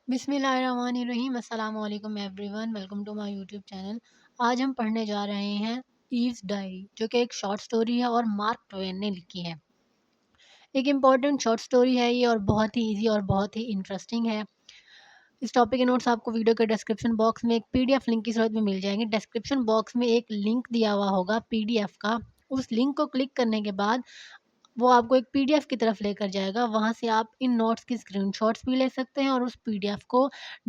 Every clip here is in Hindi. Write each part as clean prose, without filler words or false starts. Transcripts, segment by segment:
बिस्मिल्लाहिर्रहमानिर्रहीम अस्सलाम वालेकुम everyone, welcome to my YouTube channel. आज हम पढ़ने जा रहे हैं ईव्स डायरी, जो कि एक शॉर्ट स्टोरी है और मार्क ट्वेन ने लिखी है। एक इम्पॉर्टेंट शॉर्ट स्टोरी है ये और बहुत ही इजी और बहुत ही इंटरेस्टिंग है। इस टॉपिक के नोट्स आपको वीडियो के डिस्क्रिप्शन बॉक्स में एक पीडीएफ लिंक की सूरत में मिल जाएंगे। डिस्क्रिप्शन बॉक्स में एक लिंक दिया हुआ होगा पीडीएफ का। उस लिंक को क्लिक करने के बाद वो आपको एक पीडीएफ की तरफ लेकर जाएगा। वहाँ से आप इन नोट्स की स्क्रीनशॉट्स भी ले सकते हैं और उस पीडीएफ को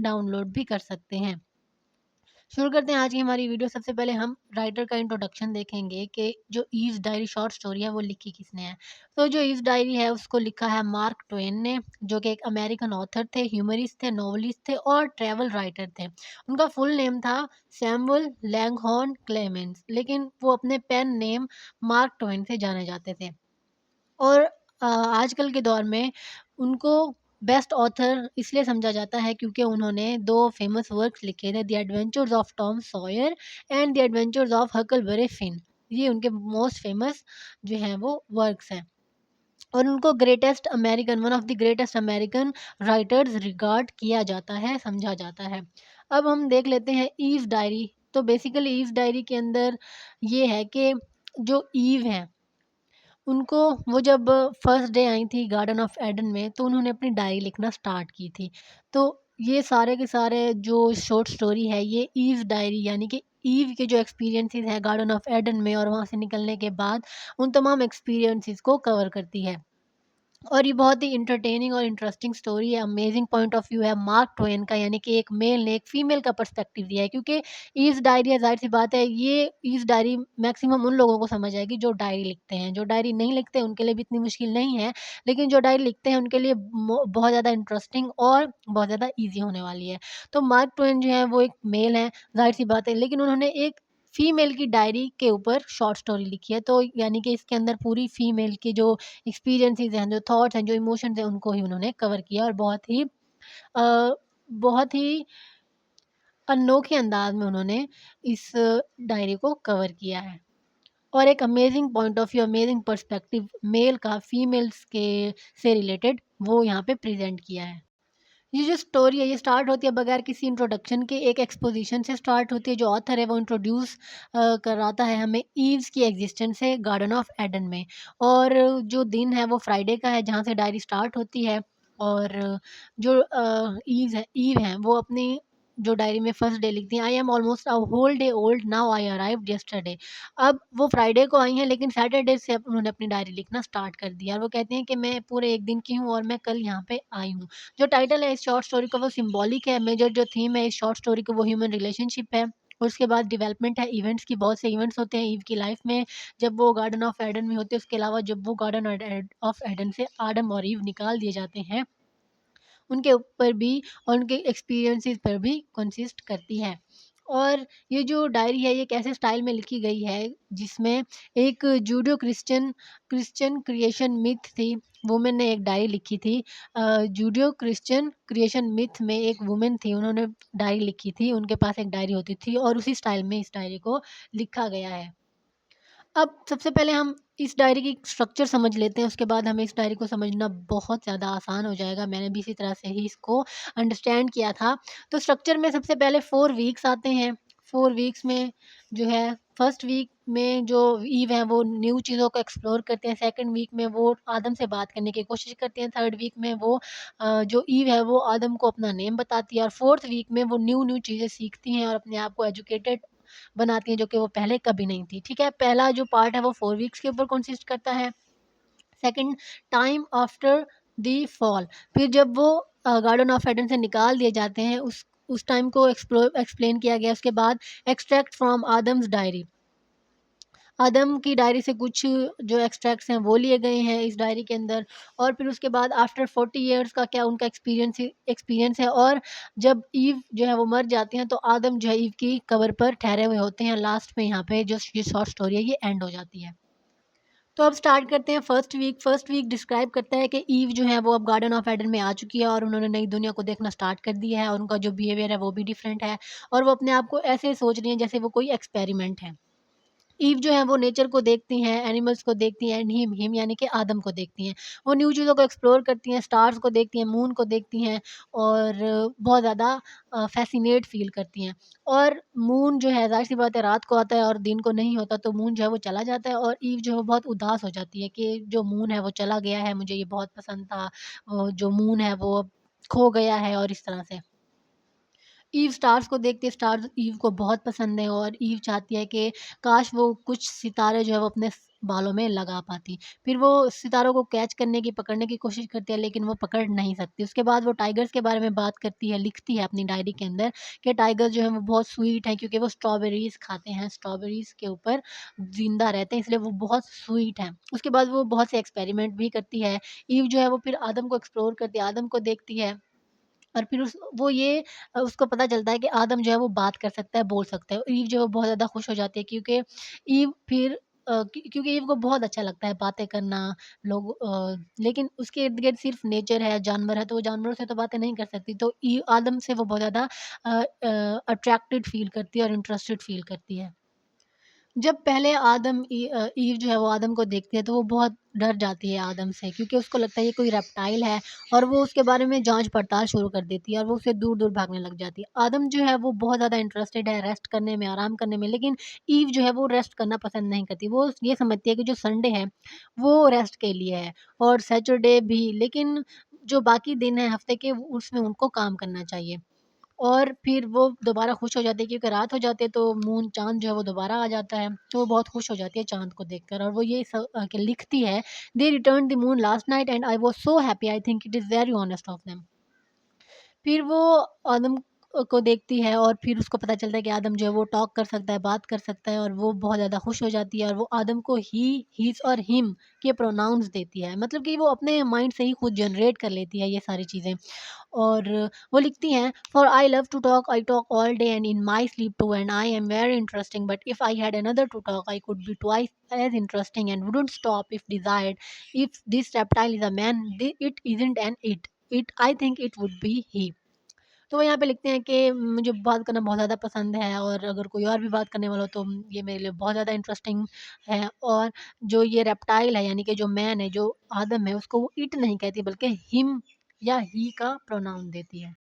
डाउनलोड भी कर सकते हैं। शुरू करते हैं आज की हमारी वीडियो। सबसे पहले हम राइटर का इंट्रोडक्शन देखेंगे कि जो ईव्स डायरी शॉर्ट स्टोरी है वो लिखी किसने है। तो जो ईव्स डायरी है उसको लिखा है मार्क ट्वेन ने, जो कि एक अमेरिकन ऑथर थे, ह्यूमरिस्ट थे, नॉवलिस्ट थे और ट्रैवल राइटर थे। उनका फुल नेम था सैमुअल लैंगहॉर्न क्लेमेंस, लेकिन वो अपने पेन नेम मार्क ट्वेन से जाने जाते थे। और आजकल के दौर में उनको बेस्ट ऑथर इसलिए समझा जाता है क्योंकि उन्होंने 2 फेमस वर्क्स लिखे थे, the adventures of Tom Sawyer and the adventures of Huckleberry Finn. ये उनके मोस्ट फेमस जो हैं वो वर्क्स हैं और उनको greatest American, one of the greatest American writers regard किया जाता है, समझा जाता है। अब हम देख लेते हैं ईव्स डायरी। तो बेसिकली ईव्स डायरी के अंदर ये है कि जो ईव हैं उनको, वो जब फर्स्ट डे आई थी गार्डन ऑफ एडन में, तो उन्होंने अपनी डायरी लिखना स्टार्ट की थी। तो ये सारे के सारे जो शॉर्ट स्टोरी है ये ईव्स डायरी यानी कि ईव के जो एक्सपीरियंसेस हैं गार्डन ऑफ एडन में और वहाँ से निकलने के बाद उन तमाम एक्सपीरियंसेस को कवर करती है। और ये बहुत ही इंटरटेनिंग और इंटरेस्टिंग स्टोरी है। अमेजिंग पॉइंट ऑफ व्यू है मार्क ट्वेन का, यानी कि एक मेल ने एक फीमेल का पर्सपेक्टिव दिया है। क्योंकि ईव्स डायरी है, ज़ाहिर सी बात है, ये ईव्स डायरी मैक्सिमम उन लोगों को समझ आएगी जो डायरी लिखते हैं। जो डायरी नहीं लिखते उनके लिए भी इतनी मुश्किल नहीं है, लेकिन जो डायरी लिखते हैं उनके लिए बहुत ज़्यादा इंटरेस्टिंग और बहुत ज़्यादा ईजी होने वाली है। तो मार्क ट्वेन जो है वो एक मेल है, ज़ाहिर सी बात है, लेकिन उन्होंने एक फीमेल की डायरी के ऊपर शॉर्ट स्टोरी लिखी है। तो यानी कि इसके अंदर पूरी फीमेल की जो एक्सपीरियंसेस हैं, जो थॉट्स हैं, जो इमोशंस हैं, उनको ही उन्होंने कवर किया और बहुत ही अनोखे अंदाज में उन्होंने इस डायरी को कवर किया है। और एक amazing point of view, amazing perspective male का फीमेल्स के से रिलेटेड वो यहाँ पे प्रेजेंट किया है। ये जो स्टोरी है ये स्टार्ट होती है बगैर किसी इंट्रोडक्शन के, एक एक्सपोजिशन से स्टार्ट होती है। जो ऑथर है वो इंट्रोड्यूस कराता है हमें ईव्स की एग्जिस्टेंस है गार्डन ऑफ एडन में। और जो दिन है वो फ्राइडे का है जहाँ से डायरी स्टार्ट होती है। और जो ईव हैं वो अपनी जो डायरी में फर्स्ट डे लिखती हैं, I am almost a whole day old now, I arrived yesterday. अब वो फ्राइडे को आई हैं लेकिन सैटरडे से अब उन्होंने अपनी डायरी लिखना स्टार्ट कर दिया और वो कहती हैं कि मैं पूरे एक दिन की हूँ और मैं कल यहाँ पे आई हूँ। जो टाइटल है इस शॉर्ट स्टोरी का वो सिंबॉलिक है। मेजर जो थीम है इस शॉर्ट स्टोरी की वो ह्यूमन रिलेशनशिप है। और उसके बाद डेवलपमेंट है इवेंट्स की। बहुत से इवेंट्स होते हैं ईव की लाइफ में जब वो गार्डन ऑफ एडन में होते हैं। उसके अलावा जब वो गार्डन ऑफ एडन से आदम और ईव निकाल दिए जाते हैं, उनके ऊपर भी और उनके एक्सपीरियंसेस पर भी कंसिस्ट करती है। और ये जो डायरी है ये कैसे स्टाइल में लिखी गई है, जिसमें एक judo Christian Christian creation myth थी, वुमेन ने एक डायरी लिखी थी। जूडो क्रिश्चियन क्रिएशन मिथ में एक वुमेन थी, उन्होंने डायरी लिखी थी। उनके पास एक डायरी होती थी और उसी स्टाइल में इस डायरी को लिखा गया है। अब सबसे पहले हम इस डायरी की स्ट्रक्चर समझ लेते हैं, उसके बाद हमें इस डायरी को समझना बहुत ज़्यादा आसान हो जाएगा। मैंने भी इसी तरह से ही इसको अंडरस्टैंड किया था। तो स्ट्रक्चर में सबसे पहले 4 वीक्स आते हैं। 4 वीक्स में जो है, फर्स्ट वीक में जो ईव हैं वो न्यू चीज़ों को एक्सप्लोर करते हैं। सेकंड वीक में वो आदम से बात करने की कोशिश करते हैं। थर्ड वीक में वो जो ईव है वो आदम को अपना नेम बताती है और फोर्थ वीक में वो न्यू चीज़ें सीखती हैं और अपने आप को एजुकेटेड बनाती हैं, जो कि वो पहले कभी नहीं थी। ठीक है, पहला जो पार्ट है वो 4 वीक्स के ऊपर कंसिस्ट करता है। Second, time after the fall. फिर जब वो गार्डन ऑफ एडन से निकाल दिए जाते हैं, उस टाइम को एक्सप्लेन किया गया। उसके बाद एक्सट्रैक्ट फ्रॉम आदम्स डायरी, आदम की डायरी से कुछ जो एक्सट्रैक्ट्स हैं वो लिए गए हैं इस डायरी के अंदर। और फिर उसके बाद आफ्टर 40 इयर्स का क्या उनका एक्सपीरियंस है। और जब ईव जो है वो मर जाती हैं तो आदम जो है ईव की कब्र पर ठहरे हुए होते हैं। लास्ट में यहाँ पे जो ये शॉर्ट स्टोरी है ये एंड हो जाती है। तो अब स्टार्ट करते हैं first week. First week describe करता है कि ईव जो है वो अब गार्डन ऑफ एडन में आ चुकी है और उन्होंने नई दुनिया को देखना स्टार्ट कर दिया है और उनका जो बिहेवियर है वो भी डिफरेंट है और वो अपने आप को ऐसे सोच रही हैं जैसे वो कोई एक्सपेरिमेंट है। ईव जो है वो नेचर को देखती हैं, एनिमल्स को देखती हैं एंड हिम हिम यानी कि आदम को देखती हैं। वो न्यू चीज़ों को एक्सप्लोर करती हैं, स्टार्स को देखती हैं, मून को देखती हैं और बहुत ज़्यादा फ़ैसिनेट फ़ील करती हैं। और मून जो है ज़ाहिर-सी बात है रात को आता है और दिन को नहीं होता, तो मून जो है वो चला जाता है और ईव जो है वो बहुत उदास हो जाती है कि जो मून है वो चला गया है, मुझे ये बहुत पसंद था। जो मून है वो अब खो गया है और इस तरह से। ईव स्टार्स को देखती है, स्टार्स ईव को बहुत पसंद है और ईव चाहती है कि काश वो कुछ सितारे जो है वो अपने बालों में लगा पाती। फिर वो सितारों को कैच करने की, पकड़ने की कोशिश करती है लेकिन वो पकड़ नहीं सकती। उसके बाद वो टाइगर्स के बारे में बात करती है, लिखती है अपनी डायरी के अंदर कि टाइगर जो है वो बहुत स्वीट है क्योंकि वो स्ट्रॉबेरीज़ खाते हैं, स्ट्रॉबेरीज़ के ऊपर ज़िंदा रहते हैं इसलिए वो बहुत स्वीट हैं। उसके बाद वो बहुत से एक्सपेरिमेंट भी करती है। ईव जो है वो फिर आदम को एक्सप्लोर करती है, आदम को देखती है और फिर उसको पता चलता है कि आदम जो है वो बात कर सकता है, बोल सकता है। ईव जो है बहुत ज़्यादा खुश हो जाती है क्योंकि ईव फिर क्योंकि ईव को बहुत अच्छा लगता है बातें करना, लेकिन उसके इर्द-गिर्द सिर्फ़ नेचर है, जानवर है, तो वो जानवरों से तो बातें नहीं कर सकती। तो आदम से वो बहुत ज़्यादा अट्रैक्टेड फ़ील करती है और इंटरेस्टेड फ़ील करती है। जब पहले ईव जो है वो आदम को देखती है तो वो बहुत डर जाती है आदम से क्योंकि उसको लगता है ये कोई रेप्टाइल है और वो उसके बारे में जांच-पड़ताल शुरू कर देती है और वो उससे दूर-दूर भागने लग जाती है। आदम जो है वो बहुत ज़्यादा इंटरेस्टेड है रेस्ट करने में, आराम करने में, लेकिन ईव जो है वो रेस्ट करना पसंद नहीं करती। वो ये समझती है कि जो संडे है वो रेस्ट के लिए है और सैटरडे भी, लेकिन जो बाकी दिन है हफ्ते के उसमें उनको काम करना चाहिए। और फिर वो दोबारा खुश हो जाती है क्योंकि रात हो जाती है तो चाँद जो है वो दोबारा आ जाता है, तो वो बहुत खुश हो जाती है चाँद को देखकर और वो कि लिखती है, "they returned the moon last night and I was so happy, I think it is very honest of them." फिर वो आदम को देखती है और फिर उसको पता चलता है कि आदम जो है वो टॉक कर सकता है, बात कर सकता है और वो बहुत ज़्यादा खुश हो जाती है और वो आदम को ही, हिज़ और हिम के प्रोनाउंस देती है। मतलब कि वो अपने माइंड से ही खुद जनरेट कर लेती है ये सारी चीज़ें। और वो लिखती हैं, "for I love to talk, I talk all day and in my sleep too and I am very interesting but if I had another to talk I could be twice as interesting and wouldn't stop if desired. If this reptile is a man, it isn't an it I think it would be he." तो वो यहाँ पे लिखते हैं कि मुझे बात करना बहुत ज़्यादा पसंद है और अगर कोई और भी बात करने वाला हो तो ये मेरे लिए बहुत ज़्यादा इंटरेस्टिंग है। और जो ये रेप्टाइल है यानी कि जो मैन है, जो आदम है, उसको वो इट नहीं कहती बल्कि हिम या ही का प्रोनाउन देती है।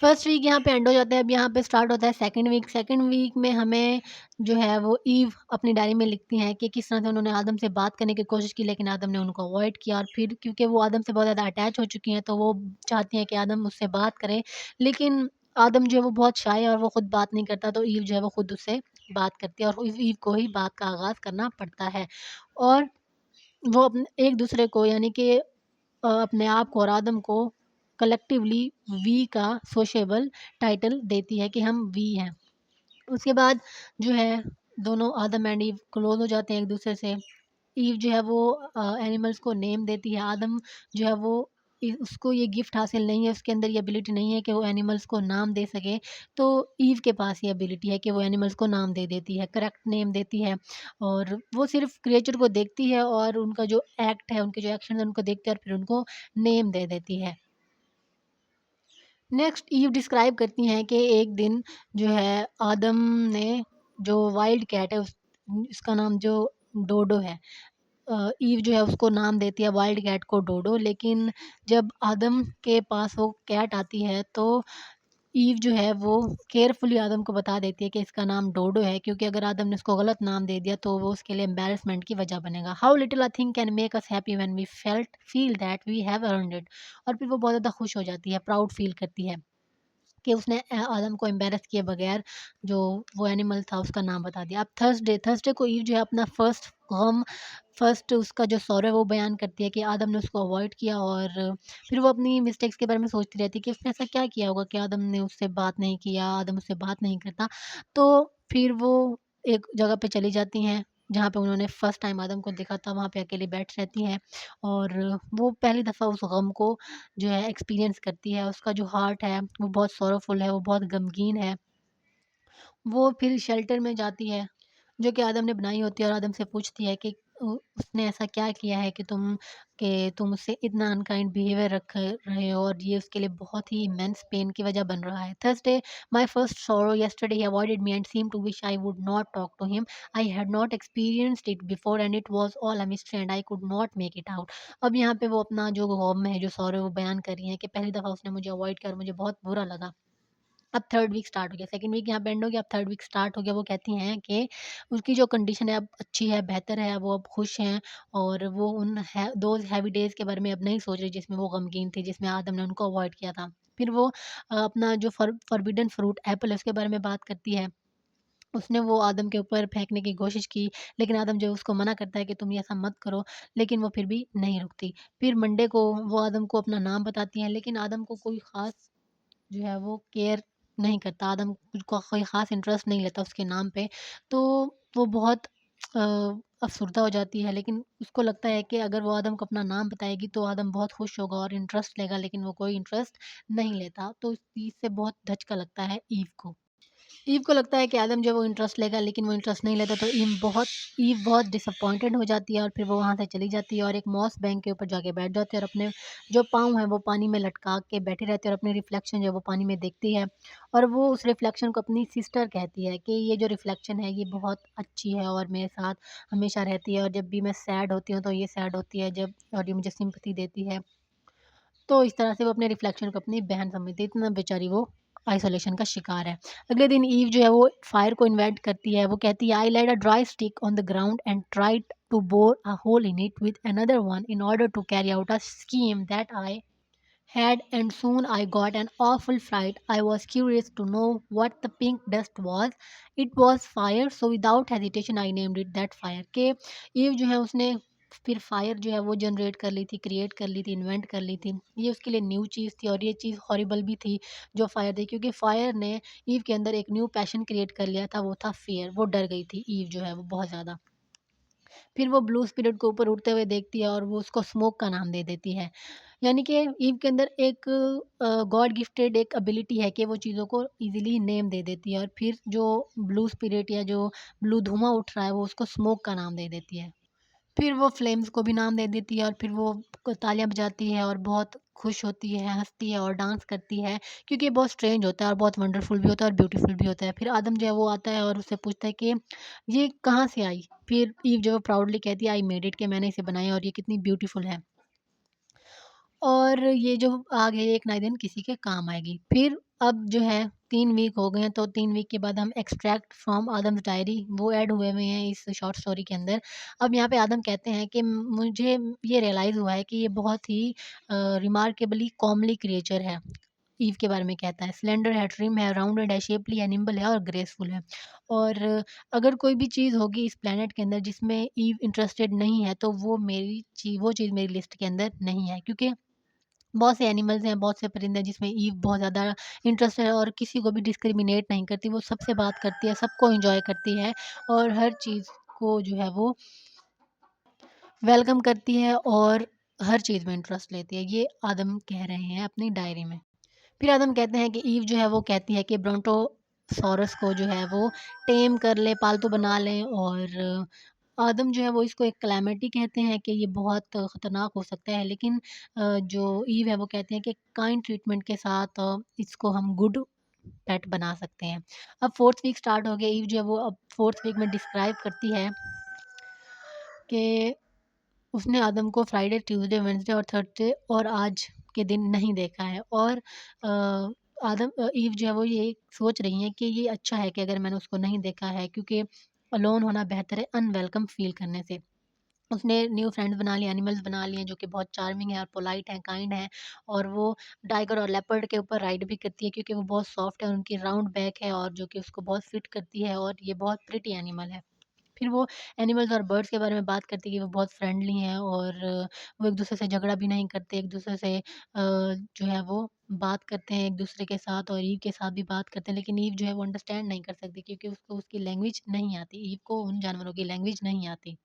फर्स्ट वीक यहाँ पे एंड हो जाता है, अब यहाँ पे स्टार्ट होता है सेकंड वीक। सेकंड वीक में हमें जो है वो ईव अपनी डायरी में लिखती हैं कि किस तरह से उन्होंने आदम से बात करने की कोशिश की लेकिन आदम ने उनको अवॉइड किया और फिर क्योंकि वो आदम से बहुत ज़्यादा अटैच हो चुकी हैं तो वो चाहती हैं कि आदम उससे बात करे। लेकिन आदम जो है वो बहुत शाय है और वो खुद बात नहीं करता तो ईव जो है वो खुद उससे बात करती है और ईव ईव को ही बात का आगाज़ करना पड़ता है। और वो अपने एक-दूसरे को यानी कि अपने आप को और आदम को कलेक्टिवली वी का सोशेबल टाइटल देती है कि हम वी हैं। उसके बाद जो है दोनों आदम एंड ईव क्लोज़ हो जाते हैं एक-दूसरे से। ईव जो है वो एनिमल्स को नेम देती है। आदम जो है वो उसको ये गिफ्ट हासिल नहीं है, उसके अंदर ये एबिलिटी नहीं है कि वो एनिमल्स को नाम दे सके। तो ईव के पास ये एबिलिटी है कि वो एनिमल्स को नाम दे देती है, करेक्ट नेम देती है और वो सिर्फ़ क्रिएचर को देखती है और उनका जो एक्ट है, उनके जो एक्शन है उनको देखती है और फिर उनको नेम दे देती है। नेक्स्ट ईव डिस्क्राइब करती हैं कि एक दिन जो है आदम ने जो वाइल्ड कैट है उसका नाम जो डोडो है। ईव जो है उसको नाम देती है वाइल्ड कैट को डोडो, लेकिन जब आदम के पास वो कैट आती है तो ईव जो है वो केयरफुली आदम को बता देती है कि इसका नाम डोडो है क्योंकि अगर आदम ने उसको गलत नाम दे दिया तो वो उसके लिए एम्बैरेसमेंट की वजह बनेगा। How little a thing can make us happy when we feel that we have earned it. और फिर वो बहुत ज़्यादा खुश हो जाती है, प्राउड फील करती है कि उसने आदम को एम्बैरेस किए बगैर जो वो एनिमल था उसका नाम बता दिया। अब थर्सडे को ईव जो है अपना फर्स्ट उसका जो सॉरो है वो बयान करती है कि आदम ने उसको अवॉइड किया और फिर वो अपनी मिस्टेक्स के बारे में सोचती रहती है कि उसने ऐसा क्या किया होगा कि आदम ने उससे बात नहीं किया, आदम उससे बात नहीं करता। तो फिर वो एक जगह पे चली जाती हैं, जहाँ पे उन्होंने फर्स्ट टाइम आदम को देखा था, वहाँ पे अकेली बैठ रहती हैं और वो पहली दफ़ा उस गम को जो है एक्सपीरियंस करती है। उसका जो हार्ट है वो बहुत सॉरोफुल है, वो बहुत गमगीन है। वो फिर शेल्टर में जाती है, जो कि आदम ने बनाई होती है और आदम से पूछती है कि उसने ऐसा क्या किया है कि तुम उससे इतना अनकाइंड बिहेवियर रख रहे हो, और ये उसके लिए बहुत ही इमेंस पेन की वजह बन रहा है। Thursday, my first sorrow, yesterday he avoided me and seemed to wish I would not talk to him. I had not experienced it before and it was all a mystery and I could not make it out. अब यहाँ पे वो अपना जो गम है, जो सॉरो वो बयान कर रही हैं कि पहली दफ़ा उसने मुझे अवॉइड किया और मुझे बहुत बुरा लगा। अब थर्ड वीक स्टार्ट हो गया, सेकंड वीक यहाँ पे एंड हो गया, अब थर्ड वीक स्टार्ट हो गया। वो कहती हैं कि उसकी जो कंडीशन है अब अच्छी है, बेहतर है, वो अब खुश हैं, और वो उन है दोज़ हैवी डेज़ के बारे में अब नहीं सोच रही जिसमें वो गमगीन थी, जिसमें आदम ने उनको अवॉइड किया था। फिर वो अपना जो फॉरबिडन फ्रूट एप्पल है उसके बारे में बात करती है। उसने वो आदम के ऊपर फेंकने की कोशिश की, लेकिन आदम जो है उसको मना करता है कि तुम ये ऐसा मत करो, लेकिन वो फिर भी नहीं रुकती। फिर मंडे को वो आदम को अपना नाम बताती हैं, लेकिन आदम को कोई ख़ास जो है वो केयर नहीं करता, आदम को कोई ख़ास इंटरेस्ट नहीं लेता उसके नाम पे। तो वो बहुत अफ़सुर्दा हो जाती है, लेकिन उसको लगता है कि अगर वो आदम को अपना नाम बताएगी तो आदम बहुत खुश होगा और इंटरेस्ट लेगा, लेकिन वो कोई इंटरेस्ट नहीं लेता। तो इस चीज़ से बहुत धचका लगता है ईव को। ईव को लगता है कि आदम जो है वो इंटरेस्ट लेगा, लेकिन वो इंटरेस्ट नहीं लेता, तो ईव बहुत डिसअपॉइंटेड हो जाती है और फिर वो वहाँ से चली जाती है और एक मॉस बैंक के ऊपर जाके बैठ जाती है और अपने जो पाँव हैं वो पानी में लटका के बैठी रहती है और अपनी रिफ्लेक्शन जो है वो पानी में देखती है। और वो उस रिफ्लेक्शन को अपनी सिस्टर कहती है कि ये जो रिफ्लेक्शन है ये बहुत अच्छी है और मेरे साथ हमेशा रहती है, और जब भी मैं सैड होती हूँ तो ये सैड होती है, जब और ये मुझे सिंपैथी देती है। तो इस तरह से वो अपने रिफ्लेक्शन को अपनी बहन समझती है, इतना बेचारी वो आइसोलेशन का शिकार है। अगले दिन ईव जो है वो फायर को इन्वेंट करती है, वो कहती है I laid a dry stick on the ground and tried to bore a hole in it with another one in order to carry out a scheme that I had, and soon I got an awful fright. I was curious to know what the pink dust was. It was fire, so without hesitation I named it that fire. के ईव जो है उसने फिर फायर जो है वो जनरेट कर ली थी, क्रिएट कर ली थी, इन्वेंट कर ली थी। ये उसके लिए न्यू चीज़ थी और ये चीज़ हॉरिबल भी थी जो फायर थी, क्योंकि फायर ने ईव के अंदर एक न्यू पैशन क्रिएट कर लिया था, वो था फियर। वो डर गई थी ईव जो है वो बहुत ज़्यादा। फिर वो ब्लू स्पिरिट को ऊपर उड़ते हुए देखती है और वो उसको स्मोक का नाम दे देती है। यानी कि ईव के अंदर एक गॉड गिफ्टेड एक एबिलिटी है कि वो चीज़ों को ईज़िली नेम दे देती है, और फिर जो ब्लू स्पिरिट या जो ब्लू धुआँ उठ रहा है वो उसको स्मोक का नाम दे देती है। फिर वो फ्लेम्स को भी नाम दे देती है और फिर वो तालियाँ बजाती है और बहुत खुश होती है, हँसती है और डांस करती है, क्योंकि ये बहुत स्ट्रेंज होता है और बहुत वंडरफुल भी होता है और ब्यूटीफुल भी होता है। फिर आदम जो है वो आता है और उससे पूछता है कि ये कहाँ से आई? फिर ईव जो है प्राउडली कहती है आई मेड इट, कि मैंने इसे बनाया और ये कितनी ब्यूटीफुल है। और ये जो आग है ये एक ना एक दिन किसी के काम आएगी। फिर अब जो है 3 वीक हो गए हैं, तो 3 वीक के बाद हम एक्सट्रैक्ट फ्रॉम आदम्स डायरी वो ऐड हुए हुए हैं इस शॉर्ट स्टोरी के अंदर। अब यहाँ पे आदम कहते हैं कि मुझे ये रियलाइज़ हुआ है कि ये बहुत ही रिमार्केबली कॉमली क्रिएचर है। ईव के बारे में कहता है, स्लेंडर है, ट्रिम है, राउंडेड है, शेपली है, निम्बल है और ग्रेसफुल है। और अगर कोई भी चीज़ होगी इस प्लैनेट के अंदर जिसमें ईव इंटरेस्टेड नहीं है, तो वो चीज़ मेरी लिस्ट के अंदर नहीं है, क्योंकि बहुत से एनिमल्स हैं, बहुत से परिंदे हैं जिसमें ईव बहुत ज़्यादा इंटरेस्ट है और किसी को भी डिस्क्रिमिनेट नहीं करती, वो सबसे बात करती है, सबको एन्जॉय करती है और हर चीज़ को जो है वो वेलकम करती है और हर चीज़ में इंटरेस्ट लेती है। ये आदम कह रहे हैं अपनी डायरी में। फिर आदम कहते हैं कि ईव जो है वो कहती है कि ब्रोंटोसॉरस को जो है वो टेम कर लें, पालतू बना लें, और आदम जो है वो इसको एक कैलामिटी कहते हैं कि ये बहुत ख़तरनाक हो सकता है, लेकिन जो ईव है वो कहते हैं कि काइंड ट्रीटमेंट के साथ इसको हम गुड पेट बना सकते हैं। अब 4th वीक स्टार्ट हो गया, ईव जो है वो अब 4th वीक में डिस्क्राइब करती है कि उसने आदम को फ्राइडे, ट्यूसडे, वेडनेसडे और थर्सडे और आज के दिन नहीं देखा है, और ईव जो है वो ये सोच रही हैं कि ये अच्छा है कि अगर मैंने उसको नहीं देखा है, क्योंकि अलोन होना बेहतर है अनवेलकम फ़ील करने से। उसने न्यू फ्रेंड्स बना लिए, एनिमल्स बना लिए जो कि बहुत चार्मिंग है और पोलाइट हैं, काइंड हैं, और वो टाइगर और लेपर्ड के ऊपर राइड भी करती है क्योंकि वो बहुत सॉफ्ट है, उनकी राउंड बैक है और जो कि उसको बहुत फिट करती है, और ये बहुत प्रिटी एनिमल है। फिर वो एनिमल्स और बर्ड्स के बारे में बात करती है कि वो बहुत फ्रेंडली हैं और वो एक-दूसरे से झगड़ा भी नहीं करते, एक-दूसरे से जो है वो बात करते हैं एक-दूसरे के साथ, और ईव के साथ भी बात करते हैं, लेकिन ईव जो है वो अंडरस्टैंड नहीं कर सकती क्योंकि उसको उसकी लैंग्वेज नहीं आती। ईव को उन जानवरों की लैंग्वेज नहीं आती।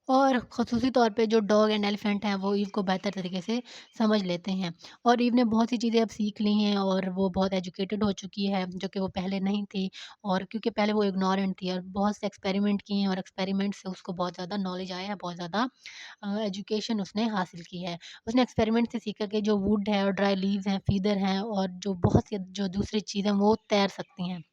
और ख़ुसूसी तौर पे जो डॉग एंड एलिफेंट हैं वो ईव को बेहतर तरीके से समझ लेते हैं। और ईव ने बहुत सी चीज़ें अब सीख ली हैं और वो बहुत एजुकेटेड हो चुकी है, जो कि वो पहले नहीं थी। और क्योंकि पहले वो इग्नोरेंट थी और बहुत से एक्सपेरिमेंट किए हैं और एक्सपेरिमेंट से उसको बहुत ज़्यादा नॉलेज आया है, बहुत ज़्यादा एजुकेशन उसने हासिल की है। उसने एक्सपेरिमेंट से सीखा कि जो वुड है और ड्राई लीव्स हैं, फ़ीदर हैं और जो बहुत सी जो दूसरी चीज़ें वो तैर सकती हैं।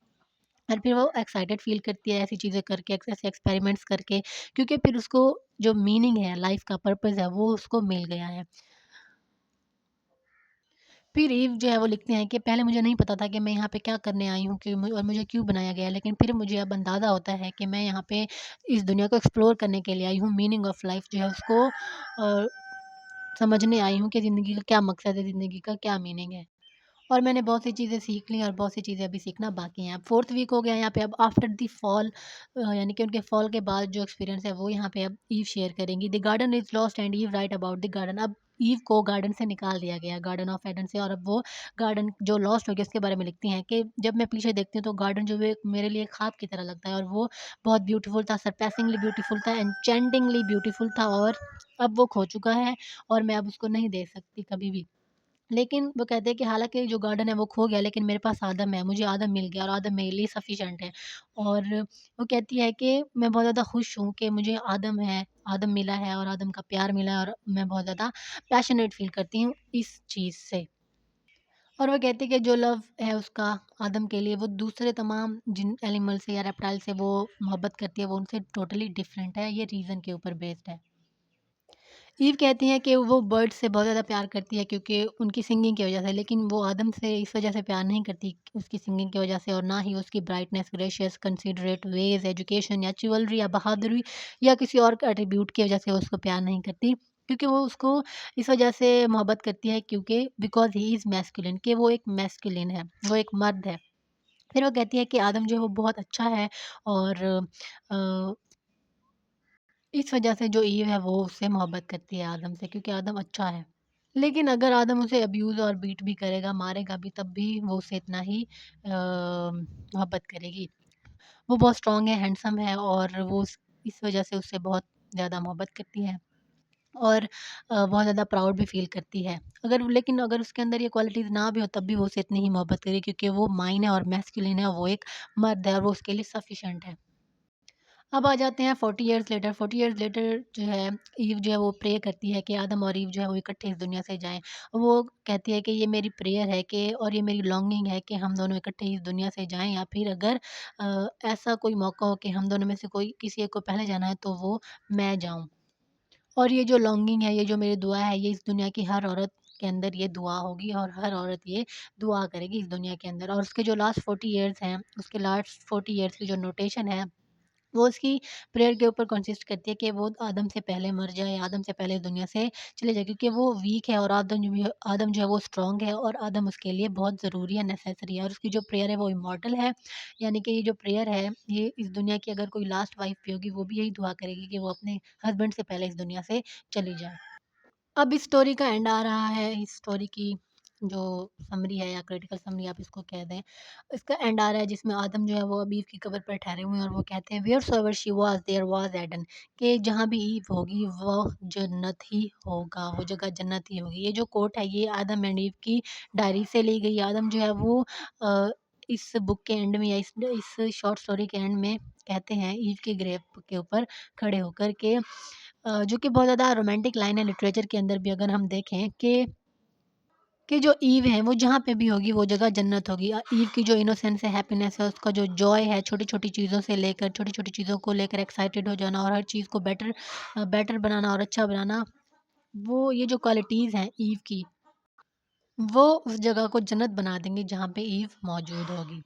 और फिर वो एक्साइटेड फ़ील करती है ऐसी चीज़ें करके, ऐसे एक्सपेरिमेंट्स करके, क्योंकि फिर उसको जो मीनिंग है, लाइफ़ का पर्पस है, वो उसको मिल गया है। फिर ईव जो है वो लिखते हैं कि पहले मुझे नहीं पता था कि मैं यहाँ पे क्या करने आई हूँ, और मुझे क्यों बनाया गया है, लेकिन फिर मुझे अब अंदाज़ा होता है कि मैं यहाँ पे इस दुनिया को एक्सप्लोर करने के लिए आई हूँ। मीनिंग ऑफ लाइफ़ जो है उसको समझने आई हूँ कि ज़िंदगी का क्या मकसद है, ज़िंदगी का क्या मीनिंग है। और मैंने बहुत सी चीज़ें सीख ली और बहुत सी चीज़ें अभी सीखना बाकी हैं। अब 4th वीक हो गया यहाँ पे, अब आफ्टर द फॉल यानी कि उनके फॉल के बाद जो एक्सपीरियंस है वो यहाँ पे अब ईव शेयर करेंगी। The garden is lost and ewe right about the garden. अब ईव को गार्डन से निकाल दिया गया, गार्डन ऑफ एडन से, और अब वो गार्डन जो लॉस्ट हो गया उसके बारे में लिखती हैं कि जब मैं पीछे देखती हूँ तो गार्डन जो है मेरे लिए ख्वाब की तरह लगता है और वो बहुत ब्यूटीफुल था, सरपैसिंगली ब्यूटीफुल था, एन्चेंटिंगली ब्यूटीफुल था, और अब वो खो चुका है और मैं अब उसको नहीं देख सकती कभी भी। लेकिन वो कहते हैं कि हालाँकि जो गार्डन है वो खो गया, लेकिन मेरे पास आदम है, मुझे आदम मिल गया और आदम मेरे लिए सफ़िशिएंट है। और वो कहती है कि मैं बहुत ज़्यादा खुश हूँ कि मुझे आदम है, आदम मिला है और आदम का प्यार मिला है, और मैं बहुत ज़्यादा पैशनेट फ़ील करती हूँ इस चीज़ से। और वो कहती है कि जो लव है उसका आदम के लिए, वो दूसरे तमाम जिन एनिमल से या रेप्टाइल से वो मोहब्बत करती है, वो उनसे टोटली डिफरेंट है, ये रीज़न के ऊपर बेस्ड है। ईव कहती हैं कि वो बर्ड्स से बहुत ज़्यादा प्यार करती है क्योंकि उनकी सिंगिंग की वजह से, लेकिन वो आदम से इस वजह से प्यार नहीं करती, उसकी सिंगिंग की वजह से, और ना ही उसकी brightness, gracious, considerate ways, education या चिवलरी या बहादुरी या किसी और एट्रीब्यूट की वजह से वो उसको प्यार नहीं करती। क्योंकि वो उसको इस वजह से मोहब्बत करती है क्योंकि बिकॉज़ ही इज़ मैस्कुलिन, कि वो एक मैस्कुलिन है, वो एक मर्द है। फिर वो कहती है कि आदम जो है वो बहुत अच्छा है, और अ, इस वजह से जो ईव है वो उससे मोहब्बत करती है आदम से, क्योंकि आदम अच्छा है। लेकिन अगर आदम उसे अब्यूज़ और बीट भी करेगा, मारेगा भी, तब भी वो उससे इतना ही मोहब्बत करेगी। वो बहुत स्ट्रॉन्ग है, हैंडसम है, और वो इस वजह से उससे बहुत ज़्यादा मोहब्बत करती है, और बहुत ज़्यादा प्राउड भी फ़ील करती है। लेकिन अगर उसके अंदर ये क्वालिटीज़ ना भी हो तब भी वो उससे इतनी ही मोहब्बत करेगी, क्योंकि वो माइन है और मैस्कुलिन है, वो एक मर्द है और वो उसके लिए सफिशिएंट है। अब आ जाते हैं 40 इयर्स लेटर। 40 इयर्स लेटर जो है, ईव जो है वो प्रे करती है कि आदम और ईव जो है वो इकट्ठे इस दुनिया से जाएँ। वो कहती है कि ये मेरी प्रेयर है कि, और ये मेरी लॉन्गिंग है कि हम दोनों इकट्ठे इस दुनिया से जाएँ, या फिर अगर ऐसा कोई मौका हो कि हम दोनों में से कोई किसी एक को पहले जाना है तो वो मैं जाऊँ। और ये जो लॉन्गिंग है, ये जो मेरी दुआ है, ये इस दुनिया की हर औरत के अंदर ये दुआ होगी, और हर औरत ये दुआ करेगी इस दुनिया के अंदर। और उसके जो लास्ट 40 इयर्स हैं, उसके लास्ट 40 इयर्स की जो नोटेशन है, वो उसकी प्रेयर के ऊपर कंसिस्ट करती है कि वो आदम से पहले मर जाए, आदम से पहले इस दुनिया से चले जाए, क्योंकि वो वीक है और आदम जो है वो स्ट्रॉन्ग है, और आदम उसके लिए बहुत ज़रूरी है, नेसेसरी है। और उसकी जो प्रेयर है वो इमॉर्टल है, यानी कि ये जो प्रेयर है, ये इस दुनिया की अगर कोई लास्ट वाइफ़ भी होगी, वो भी यही दुआ करेगी कि वो अपने हस्बैंड से पहले इस दुनिया से चली जाए। अब इस स्टोरी का एंड आ रहा है, इस स्टोरी की जो समरी है या क्रिटिकल समरी आप इसको कह दें, इसका एंड आ रहा है जिसमें आदम जो है वो अभी ईव की कब्र पर ठहरे हुए हैं, और वो कहते हैं wheresoever she was there was Eden, कि जहाँ भी ईव होगी वो जन्नत ही होगा, वो जगह जन्नत ही होगी। ये जो कोट है ये आदम एंड ईव की डायरी से ली गई। आदम जो है वो अ, इस बुक के एंड में, या इस शॉर्ट स्टोरी के एंड में कहते हैं ईव के ग्रेव के ऊपर खड़े होकर के, जो कि बहुत ज़्यादा रोमांटिक लाइन है लिटरेचर के अंदर भी, अगर हम देखें कि जो ईव है वो जहाँ पे भी होगी वो जगह जन्नत होगी। ईव की जो इनोसेंस है, हैप्पीनेस है, उसका जो जॉय है, छोटी-छोटी चीज़ों से लेकर, छोटी-छोटी चीज़ों को लेकर एक्साइटेड हो जाना, और हर चीज़ को बेटर बनाना और अच्छा बनाना, वो ये जो क्वालिटीज़ हैं ईव की, वो उस जगह को जन्नत बना देंगी जहाँ पे ईव मौजूद होगी।